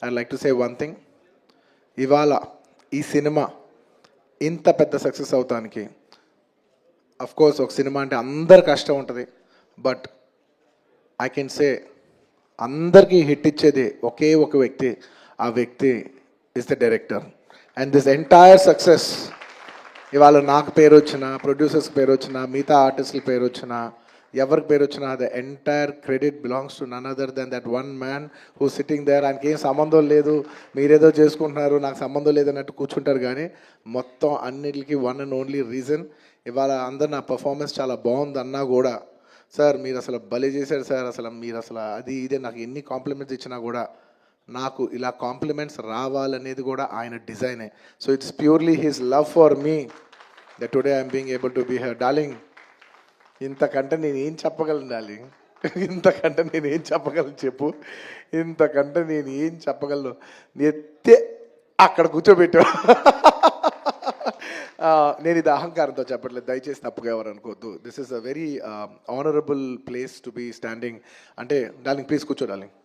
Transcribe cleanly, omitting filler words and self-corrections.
I like to say one thing. ఇవాళ ఈ cinema ఇంత పెద్ద సక్సెస్ అవటానికి అఫ్ కోర్స్ ఒక సినిమా అంటే అందరు కష్టం ఉంటుంది, బట్ ఐ కెన్ సే అందరికీ హిట్ ఇచ్చేది ఒకే ఒక వ్యక్తి. ఆ వ్యక్తి is the director. And this entire success ఇవాళ నాకు పేరు వచ్చినా, ప్రొడ్యూసర్స్ పేరు వచ్చినా, మిగతా ఆర్టిస్టుల పేరు వచ్చినా, ఎవరికి పేరు వచ్చినా, the entire credit belongs to none other than that one man who sitting there. ఆయనకి ఏం సంబంధం లేదు, మీరేదో చేసుకుంటున్నారు, నాకు సంబంధం లేదన్నట్టు కూర్చుంటారు. కానీ మొత్తం అన్నిటికీ వన్ అండ్ ఓన్లీ రీజన్ ఇవాళ అందరు నా పర్ఫార్మెన్స్ చాలా బాగుంది అన్నా కూడా, సార్ మీరు అసలు భలే చేశారు సార్, అసలు మీరు అసలు అది ఇదే నాకు ఎన్ని కాంప్లిమెంట్స్ ఇచ్చినా కూడా నాకు ఇలా కాంప్లిమెంట్స్ రావాలనేది కూడా ఆయన డిజైనే. So it's purely his love for me that today I'm being able to be here. Darling, ఇంతకంటే నేను ఏం చెప్పగలను డార్లింగ్? ఇంతకంటే నేను ఏం చెప్పగలను చెప్పు? ఇంతకంటే నేను ఏం చెప్పగలను? ఎత్తే అక్కడ కూర్చోబెట్టా. నేను ఇది అహంకారంతో చెప్పట్లేదు, దయచేసి తప్పుగా ఎవరు అనుకోవద్దు. This is a very honourable place to be standing. అంటే డార్లింగ్ ప్లీజ్ కూర్చో డార్లింగ్.